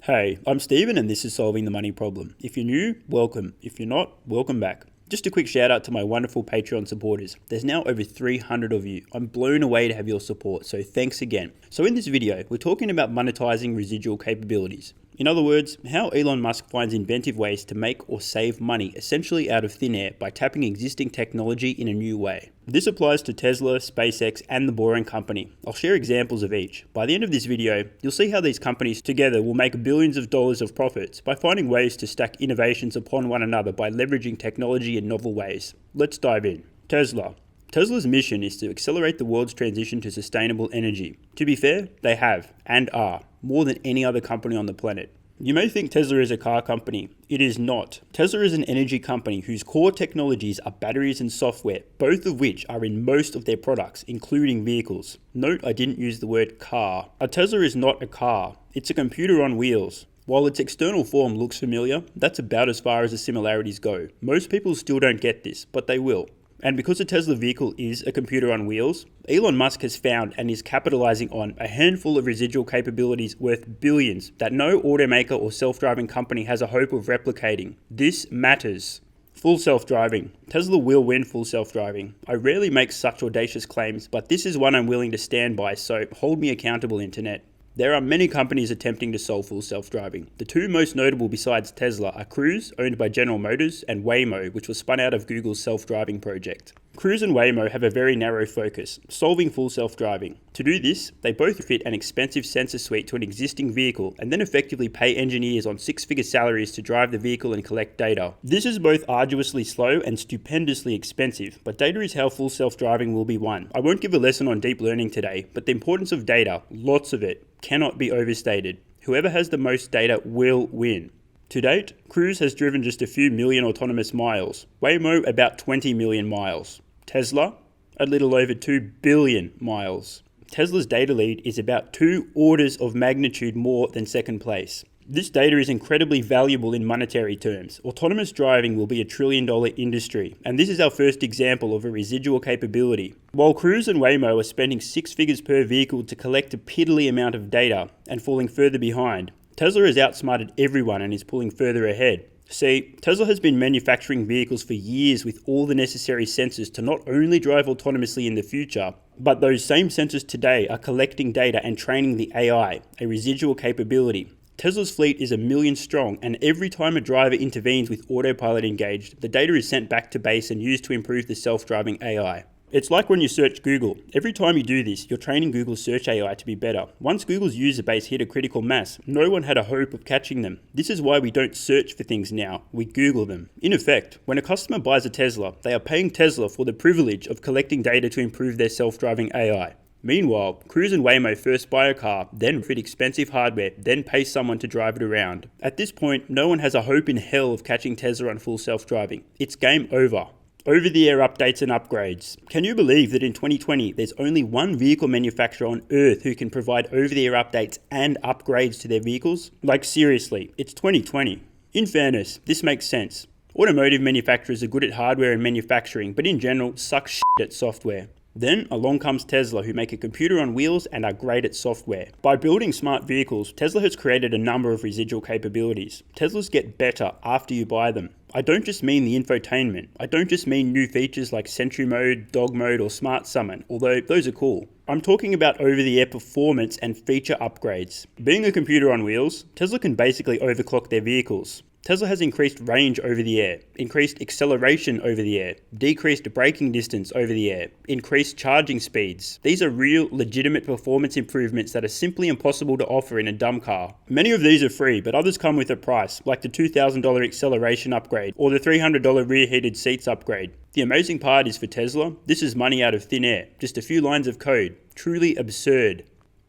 Hey, I'm Steven and this is Solving the Money Problem. If you're new, welcome. If you're not, welcome back. Just a quick shout out to my wonderful Patreon supporters. There's now over 300 of you. I'm blown away to have your support, so thanks again. So in this video, we're talking about monetizing residual capabilities. In other words, how Elon Musk finds inventive ways to make or save money essentially out of thin air by tapping existing technology in a new way. This applies to Tesla, SpaceX, and the Boring Company. I'll share examples of each. By the end of this video, you'll see how these companies together will make billions of dollars of profits by finding ways to stack innovations upon one another by leveraging technology in novel ways. Let's dive in. Tesla. Tesla's mission is to accelerate the world's transition to sustainable energy. To be fair, they have, and are, more than any other company on the planet. You may think Tesla is a car company. It is not. Tesla is an energy company whose core technologies are batteries and software, both of which are in most of their products, including vehicles. Note I didn't use the word car. A Tesla is not a car. It's a computer on wheels. While its external form looks familiar, that's about as far as the similarities go. Most people still don't get this, but they will. And because a Tesla vehicle is a computer on wheels, Elon Musk has found and is capitalizing on a handful of residual capabilities worth billions that no automaker or self-driving company has a hope of replicating. This matters. Full self-driving. Tesla will win full self-driving. I rarely make such audacious claims, but this is one I'm willing to stand by, so hold me accountable, Internet. There are many companies attempting to solve full self-driving. The two most notable besides Tesla are Cruise, owned by General Motors, and Waymo, which was spun out of Google's self-driving project. Cruise and Waymo have a very narrow focus, solving full self-driving. To do this, they both fit an expensive sensor suite to an existing vehicle and then effectively pay engineers on six-figure salaries to drive the vehicle and collect data. This is both arduously slow and stupendously expensive, but data is how full self-driving will be won. I won't give a lesson on deep learning today, but the importance of data, lots of it, cannot be overstated. Whoever has the most data will win. To date, Cruise has driven just a few million autonomous miles, Waymo about 20 million miles. Tesla, a little over 2 billion miles. Tesla's data lead is about 2 orders of magnitude more than second place. This data is incredibly valuable in monetary terms. Autonomous driving will be a $1 trillion industry, and this is our first example of a residual capability. While Cruise and Waymo are spending 6 figures per vehicle to collect a piddly amount of data and falling further behind, Tesla has outsmarted everyone and is pulling further ahead. See, Tesla has been manufacturing vehicles for years with all the necessary sensors to not only drive autonomously in the future, but those same sensors today are collecting data and training the AI, a residual capability. Tesla's fleet is 1 million strong, and every time a driver intervenes with autopilot engaged, the data is sent back to base and used to improve the self-driving AI. It's like when you search Google. Every time you do this, you're training Google's search AI to be better. Once Google's user base hit a critical mass, no one had a hope of catching them. This is why we don't search for things now, we Google them. In effect, when a customer buys a Tesla, they are paying Tesla for the privilege of collecting data to improve their self-driving AI. Meanwhile, Cruise and Waymo first buy a car, then fit expensive hardware, then pay someone to drive it around. At this point, no one has a hope in hell of catching Tesla on full self-driving. It's game over. Over-the-air updates and upgrades. Can you believe that in 2020, there's only one vehicle manufacturer on Earth who can provide over-the-air updates and upgrades to their vehicles? Like seriously, it's 2020. In fairness, this makes sense. Automotive manufacturers are good at hardware and manufacturing, but in general, suck shit at software. Then along comes Tesla, who make a computer on wheels and are great at software. By building smart vehicles, Tesla has created a number of residual capabilities. Teslas get better after you buy them. I don't just mean the infotainment. I don't just mean new features like Sentry Mode, Dog Mode, or Smart Summon, although those are cool. I'm talking about over-the-air performance and feature upgrades. Being a computer on wheels, Tesla can basically overclock their vehicles. Tesla has increased range over the air, increased acceleration over the air, decreased braking distance over the air, increased charging speeds. These are real, legitimate performance improvements that are simply impossible to offer in a dumb car. Many of these are free, but others come with a price, like the $2,000 acceleration upgrade or the $300 rear heated seats upgrade. The amazing part is for Tesla, this is money out of thin air, just a few lines of code. Truly absurd.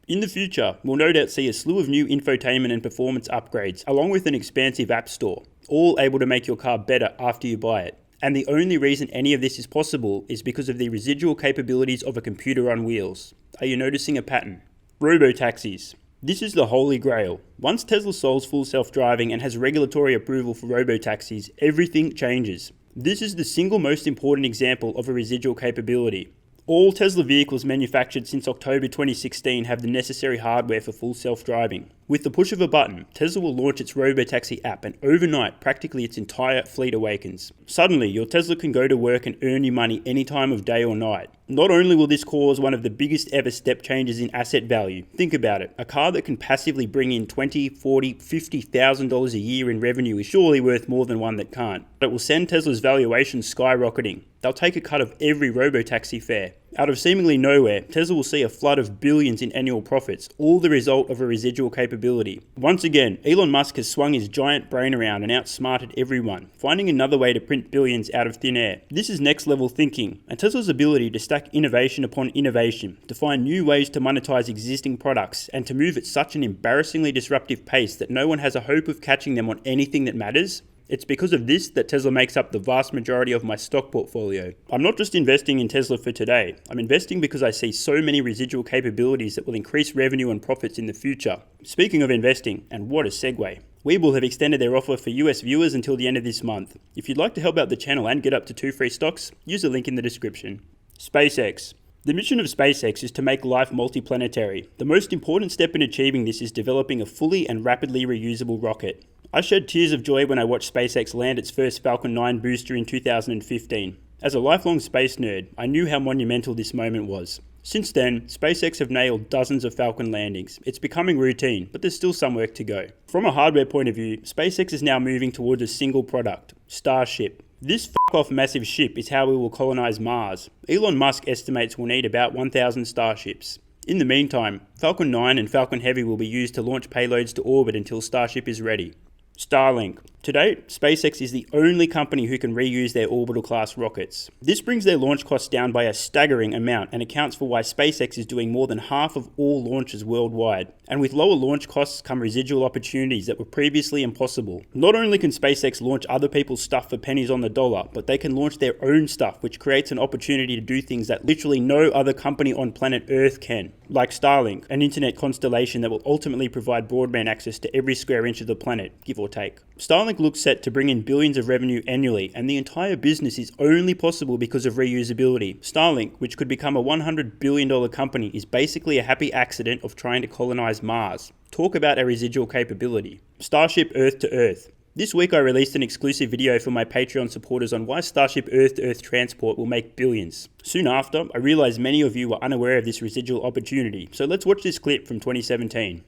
In the future, we'll no doubt see a slew of new infotainment and performance upgrades, along with an expansive app store, all able to make your car better after you buy it. And the only reason any of this is possible is because of the residual capabilities of a computer on wheels. Are you noticing a pattern? Robotaxis. This is the holy grail. Once Tesla solves full self-driving and has regulatory approval for robotaxis, everything changes. This is the single most important example of a residual capability. All Tesla vehicles manufactured since October 2016 have the necessary hardware for full self-driving. With the push of a button, Tesla will launch its robotaxi app and overnight, practically its entire fleet awakens. Suddenly, your Tesla can go to work and earn you money any time of day or night. Not only will this cause one of the biggest ever step changes in asset value, think about it, a car that can passively bring in $20,000, $40,000, $50,000 a year in revenue is surely worth more than one that can't. But it will send Tesla's valuation skyrocketing. They'll take a cut of every robotaxi fare. Out of seemingly nowhere, Tesla will see a flood of billions in annual profits, all the result of a residual capability. Once again, Elon Musk has swung his giant brain around and outsmarted everyone, finding another way to print billions out of thin air. This is next level thinking, and Tesla's ability to stack innovation upon innovation, to find new ways to monetize existing products, and to move at such an embarrassingly disruptive pace that no one has a hope of catching them on anything that matters. It's because of this that Tesla makes up the vast majority of my stock portfolio. I'm not just investing in Tesla for today. I'm investing because I see so many residual capabilities that will increase revenue and profits in the future. Speaking of investing, and what a segue, WeBull have extended their offer for US viewers until the end of this month. If you'd like to help out the channel and get up to 2 free stocks, use the link in the description. SpaceX. The mission of SpaceX is to make life multiplanetary. The most important step in achieving this is developing a fully and rapidly reusable rocket. I shed tears of joy when I watched SpaceX land its first Falcon 9 booster in 2015. As a lifelong space nerd, I knew how monumental this moment was. Since then, SpaceX have nailed dozens of Falcon landings. It's becoming routine, but there's still some work to go. From a hardware point of view, SpaceX is now moving towards a single product, Starship. This f***off massive ship is how we will colonize Mars. Elon Musk estimates we'll need about 1,000 Starships. In the meantime, Falcon 9 and Falcon Heavy will be used to launch payloads to orbit until Starship is ready. Starlink. To date, SpaceX is the only company who can reuse their orbital class rockets. This brings their launch costs down by a staggering amount and accounts for why SpaceX is doing more than half of all launches worldwide. And with lower launch costs come residual opportunities that were previously impossible. Not only can SpaceX launch other people's stuff for pennies on the dollar, but they can launch their own stuff, which creates an opportunity to do things that literally no other company on planet Earth can. Like Starlink, an internet constellation that will ultimately provide broadband access to every square inch of the planet, give or take. Starlink looks set to bring in billions of revenue annually, and the entire business is only possible because of reusability. Starlink, which could become a $100 billion company, is basically a happy accident of trying to colonize Mars. Talk about a residual capability. Starship Earth to Earth. This week I released an exclusive video for my Patreon supporters on why Starship Earth-to-Earth transport will make billions. Soon after, I realized many of you were unaware of this residual opportunity, so let's watch this clip from 2017.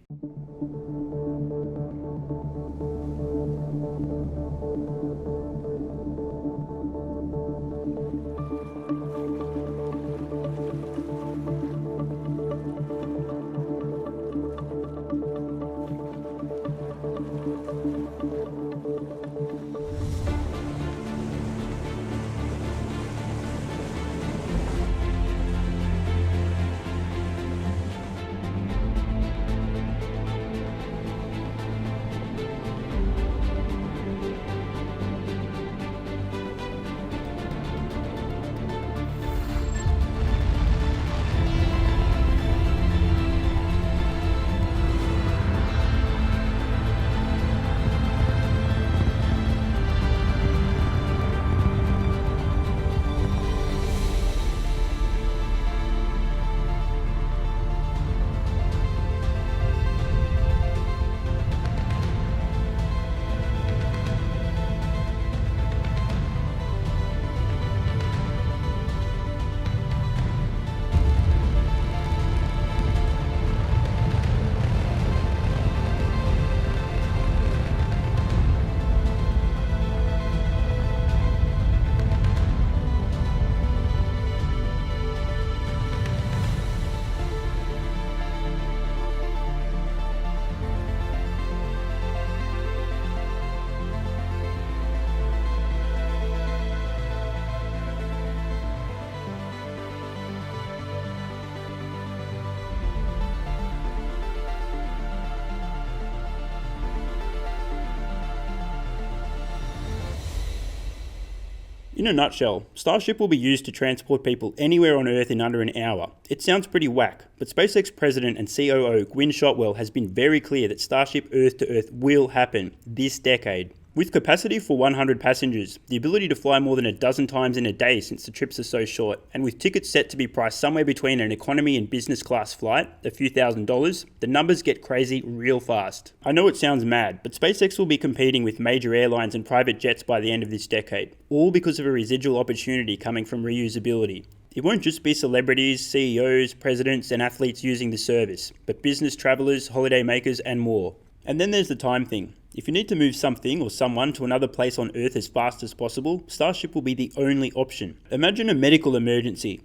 In a nutshell, Starship will be used to transport people anywhere on Earth in under an hour. It sounds pretty whack, but SpaceX President and COO Gwynne Shotwell has been very clear that Starship Earth-to-Earth will happen this decade. With capacity for 100 passengers, the ability to fly more than a dozen times in a day since the trips are so short, and with tickets set to be priced somewhere between an economy and business class flight, a few $1,000s, the numbers get crazy real fast. I know it sounds mad, but SpaceX will be competing with major airlines and private jets by the end of this decade, all because of a residual opportunity coming from reusability. It won't just be celebrities, CEOs, presidents, and athletes using the service, but business travelers, holiday makers, and more. And then there's the time thing. If you need to move something or someone to another place on Earth as fast as possible, Starship will be the only option. Imagine a medical emergency,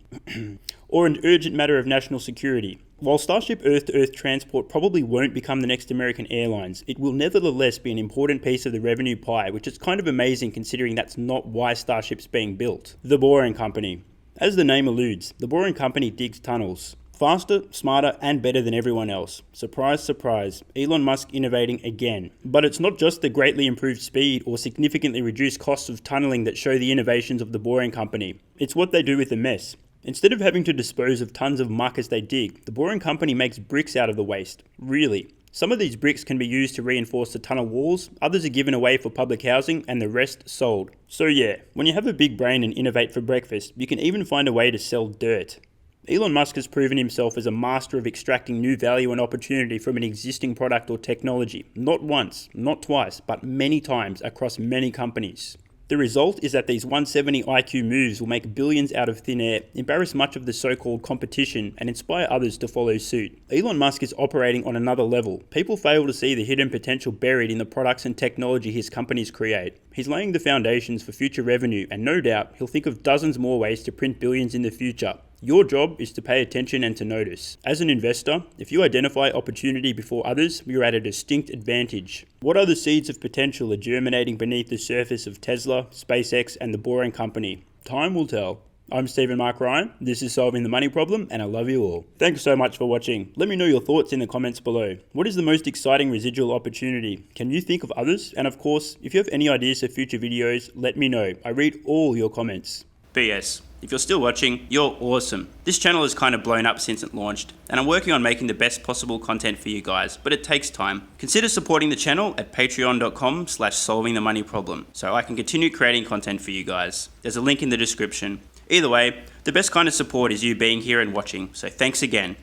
or an urgent matter of national security. While Starship Earth-to-Earth transport probably won't become the next American Airlines, it will nevertheless be an important piece of the revenue pie, which is kind of amazing considering that's not why Starship's being built. The Boring Company. As the name alludes, the Boring Company digs tunnels. Faster, smarter, and better than everyone else. Surprise, surprise, Elon Musk innovating again. But it's not just the greatly improved speed or significantly reduced costs of tunneling that show the innovations of the Boring Company. It's what they do with the mess. Instead of having to dispose of tons of muck as they dig, the Boring Company makes bricks out of the waste. Really. Some of these bricks can be used to reinforce the tunnel walls, others are given away for public housing, and the rest sold. So yeah, when you have a big brain and innovate for breakfast, you can even find a way to sell dirt. Elon Musk has proven himself as a master of extracting new value and opportunity from an existing product or technology, not once, not twice, but many times across many companies. The result is that these 170 IQ moves will make billions out of thin air, embarrass much of the so-called competition, and inspire others to follow suit. Elon Musk is operating on another level. People fail to see the hidden potential buried in the products and technology his companies create. He's laying the foundations for future revenue, and no doubt he'll think of dozens more ways to print billions in the future. Your job is to pay attention and to notice. As an investor, if you identify opportunity before others, you're at a distinct advantage. What other seeds of potential are germinating beneath the surface of Tesla, SpaceX, and the Boring Company? Time will tell. I'm Stephen Mark Ryan, this is Solving the Money Problem, and I love you all. Thanks so much for watching. Let me know your thoughts in the comments below. What is the most exciting residual opportunity? Can you think of others? And of course, if you have any ideas for future videos, let me know. I read all your comments. PS. If you're still watching, you're awesome. This channel has kind of blown up since it launched, and I'm working on making the best possible content for you guys, but it takes time. Consider supporting the channel at patreon.com/solvingthemoneyproblem so I can continue creating content for you guys. There's a link in the description. Either way, the best kind of support is you being here and watching, so thanks again.